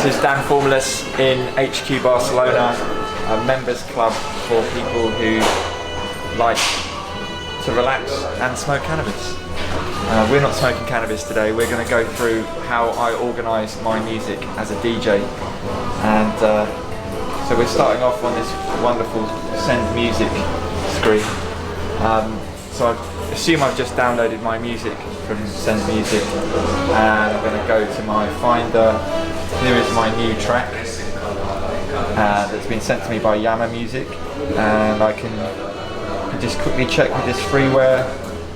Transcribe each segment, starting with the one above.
This is Dan Formless in HQ Barcelona, a members club for people who like to relax and smoke cannabis. We're not smoking cannabis today. We're going to go through how I organise my music as a DJ, and so we're starting off on this wonderful Send Music screen. So I assume I've just downloaded my music from Send Music, and I'm going to go to my Finder. Here is my new track that's been sent to me by Yama Music, and I can just quickly check with this freeware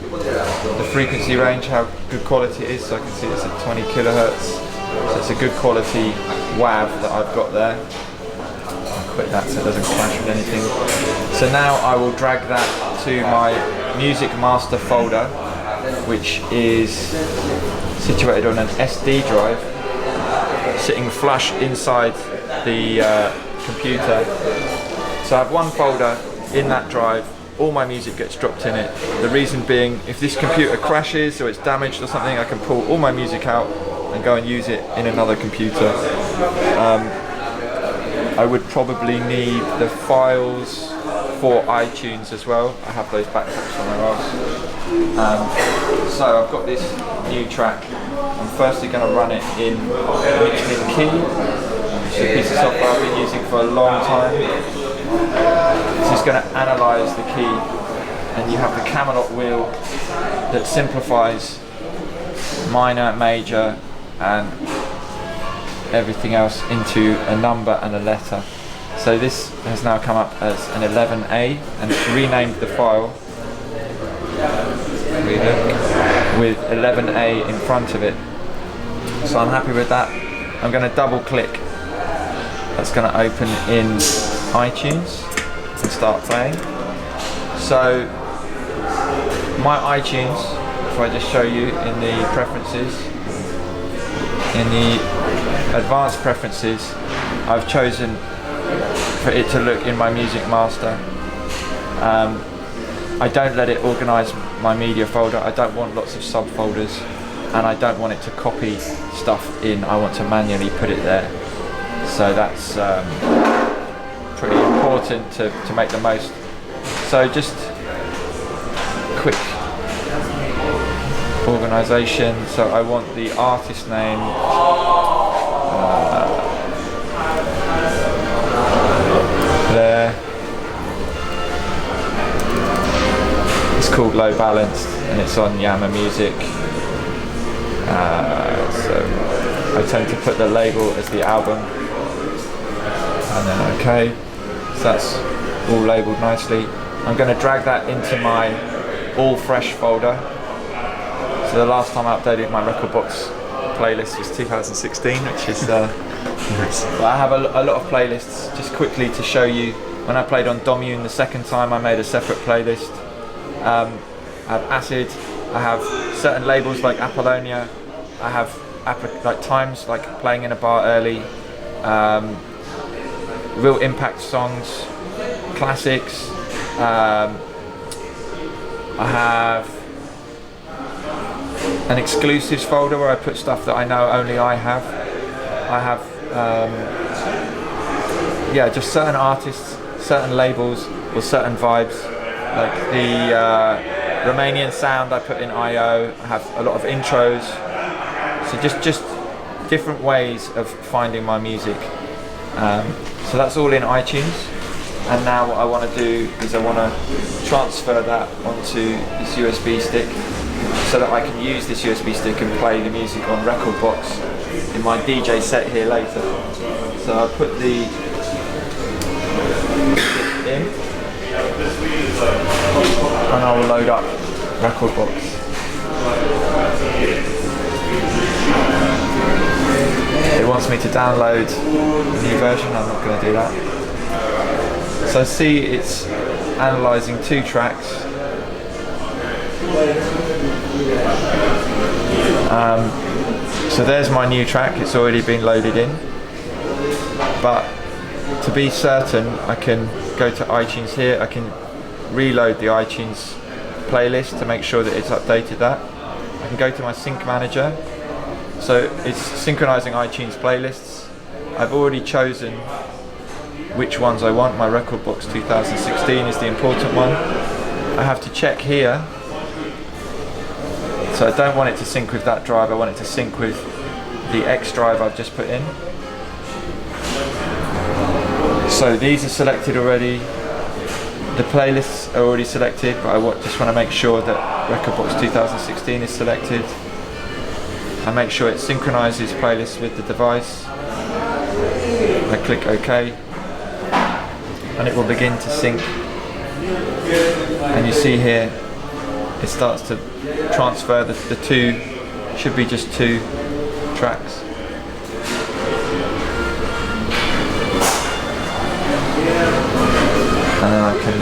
the frequency range, how good quality it is. So I can see it's at 20 kilohertz, so it's a good quality WAV that I've got there. I'll quit that so it doesn't clash with anything. So now I will drag that to my music master folder, which is situated on an SD drive sitting flush inside the computer. So I have one folder in that drive, all my music gets dropped in it. The reason being, if this computer crashes or it's damaged or something, I can pull all my music out and go and use it in another computer. I would probably need the files for iTunes as well. I have those backed up somewhere else. So I've got this new track. I'm firstly going to run it in MixedInKey, which is a piece of software I've been using for a long time. This is going to analyse the key, and you have the Camelot wheel that simplifies minor, major and everything else into a number and a letter. So this has now come up as an 11A, and it's renamed the file with 11A in front of it. So I'm happy with that. I'm going to double click. That's going to open in iTunes and start playing. So my iTunes, if I just show you in the preferences, in the advanced preferences, I've chosen for it to look in my music master. I don't let it organise my media folder. I don't want lots of subfolders, and I don't want it to copy stuff in. I want to manually put it there. So that's pretty important to make the most. So just quick organisation. So I want the artist name. There. It's called Low Balanced, and it's on Yama Music. So I tend to put the label as the album, and then OK. So that's all labelled nicely. I'm going to drag that into my All Fresh folder. So the last time I updated my rekordbox playlist was 2016, which is nice. I have a lot of playlists. Just quickly to show you, when I played on Domune the second time, I made a separate playlist. I have Acid, I have certain labels like Apollonia, I have like times like playing in a bar early, real impact songs, classics. I have an exclusives folder where I put stuff that I know only I have. I have just certain artists, certain labels or certain vibes. Like the Romanian sound I put in IO. I have a lot of intros. So just different ways of finding my music. So that's all in iTunes. And now what I want to do is I want to transfer that onto this USB stick, so that I can use this USB stick and play the music on rekordbox in my DJ set here later. So I put the stick in, and I will load up rekordbox. It wants me to download a new version. I'm not going to do that. So see, it's analysing two tracks. So there's my new track. It's already been loaded in. But to be certain, I can go to iTunes here. I can reload the iTunes playlist to make sure that it's updated that. I can go to my sync manager. So it's synchronizing iTunes playlists. I've already chosen which ones I want. My rekordbox 2016 is the important one. I have to check here. So I don't want it to sync with that drive, I want it to sync with the X drive I've just put in. So these are selected already. The playlists are already selected, but I just want to make sure that rekordbox 2016 is selected. I make sure it synchronizes playlists with the device. I click OK, and it will begin to sync. And you see here, it starts to transfer the two, should be just 2 tracks. And then I can,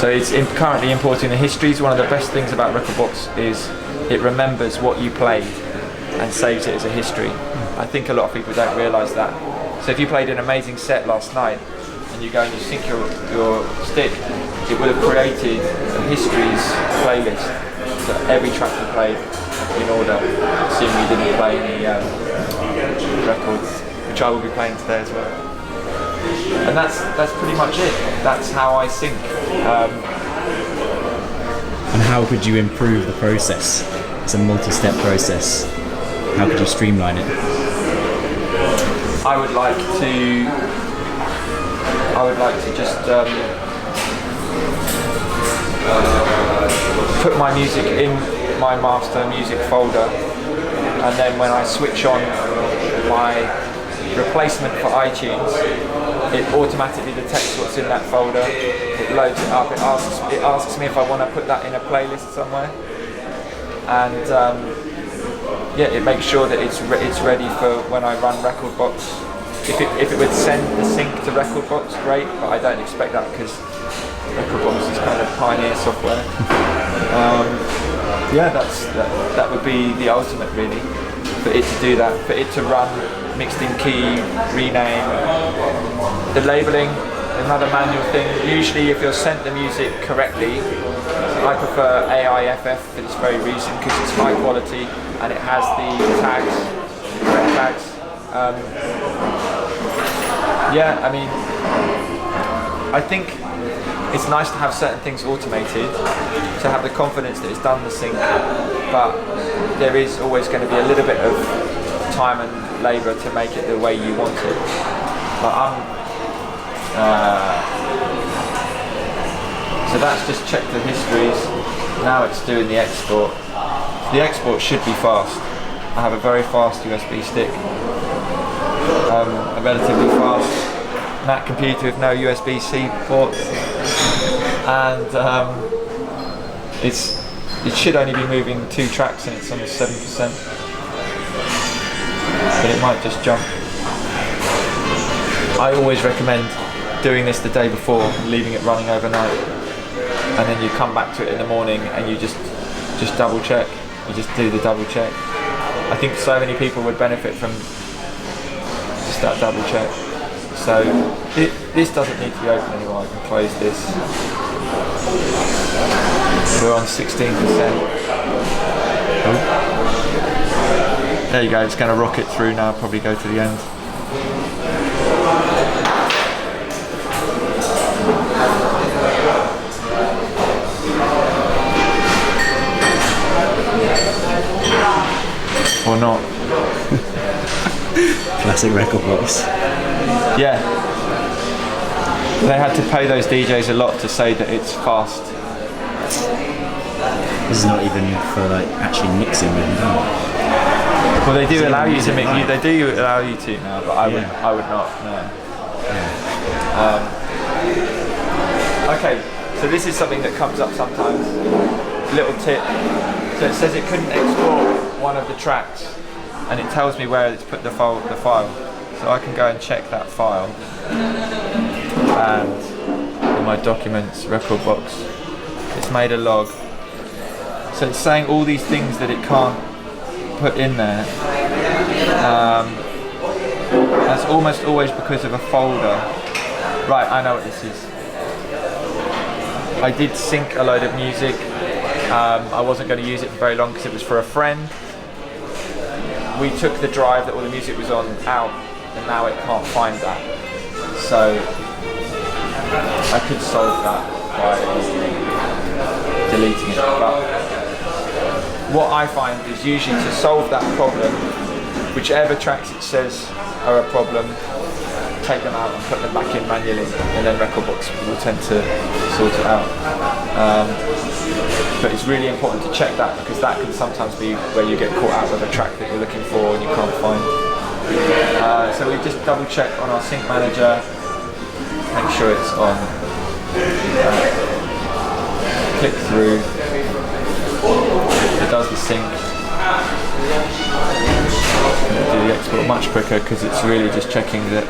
so it's currently importing the histories. One of the best things about rekordbox is it remembers what you played and saves it as a history. I think a lot of people don't realise that. So if you played an amazing set last night and you go and you sync your stick, it would have created a histories playlist. So every track you played in order, assuming you didn't play any records, which I will be playing today as well. And that's pretty much it. That's how I sync. And how could you improve the process? It's a multi-step process. How could you streamline it? I would like to just put my music in my master music folder, and then when I switch on my replacement for iTunes, it automatically detects what's in that folder, it loads it up, it asks me if I want to put that in a playlist somewhere, and yeah, it makes sure that it's ready for when I run rekordbox. If it would send the sync to rekordbox, great, but I don't expect that because rekordbox is kind of pioneer software. Yeah, that would be the ultimate really, for it to do that, for it to run MixedInKey, rename, the labeling, another manual thing. Usually if you're sent the music correctly, I prefer AIFF for this very reason, because it's high quality and it has the tags, the correct tags. Yeah, I mean, I think it's nice to have certain things automated, to have the confidence that it's done the sync, but there is always going to be a little bit of time and labour to make it the way you want it. But so that's just checked the histories. Now it's doing the export. The export should be fast. I have a very fast USB stick, a relatively fast Mac computer with no USB-C ports, and it should only be moving 2 tracks and it's on 7%. But it might just jump. I always recommend doing this the day before, leaving it running overnight, and then you come back to it in the morning and you just double check. You just do the double check. I think so many people would benefit from just that double check. So this doesn't need to be open anymore. I can close this. We're on 16%. There you go, it's going to rocket through now, probably go to the end. Or not. Classic rekordbox. Yeah. They had to pay those DJs a lot to say that it's fast. This is not even for like actually mixing them. Well, they do allow you to mix. They do allow you to now, but I would not. No. Yeah. Okay, so this is something that comes up sometimes. Little tip. So it says it couldn't export one of the tracks, and it tells me where it's put the file. So I can go and check that file, and in my documents, rekordbox, it's made a log. So it's saying all these things that it can't put in there. That's almost always because of a folder. Right, I know what this is. I did sync a load of music. I wasn't going to use it for very long because it was for a friend. we took the drive that all the music was on out, and now it can't find that. So I could solve that by deleting it. But what I find is usually to solve that problem, whichever tracks it says are a problem, take them out and put them back in manually, and then rekordbox will tend to sort it out. But it's really important to check that, because that can sometimes be where you get caught out with a track that you're looking for and you can't find. So we just double check on our sync manager, make sure it's on, click through, it does the sync. Do the export much quicker because it's really just checking that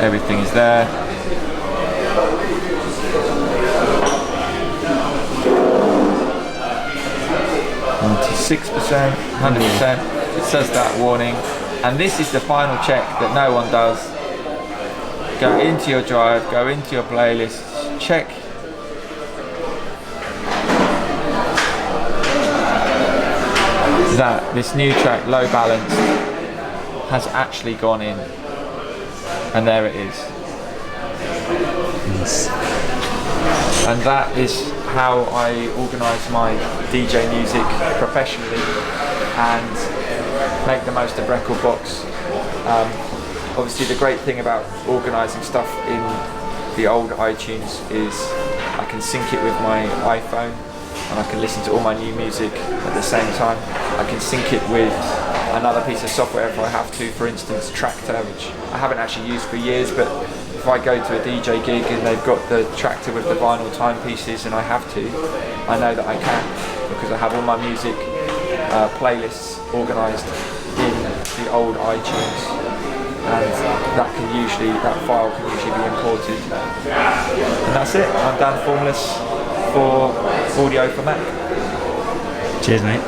everything is there. To 6%, 100%. It says that warning, and this is the final check that no one does. Go into your drive, go into your playlists, check that this new track, Low Balance, has actually gone in, and there it is. Yes. And that is how I organise my DJ music professionally and make the most of rekordbox. Obviously the great thing about organising stuff in the old iTunes is I can sync it with my iPhone, and I can listen to all my new music at the same time. I can sync it with another piece of software if I have to, for instance Tractor, which I haven't actually used for years, but if I go to a DJ gig and they've got the Tractor with the vinyl timepieces and I have to, I know that I can, because I have all my music playlists organised in the old iTunes, and that file can usually be imported. And that's it. I'm Dan Formless for Audio for Mac. Cheers, mate.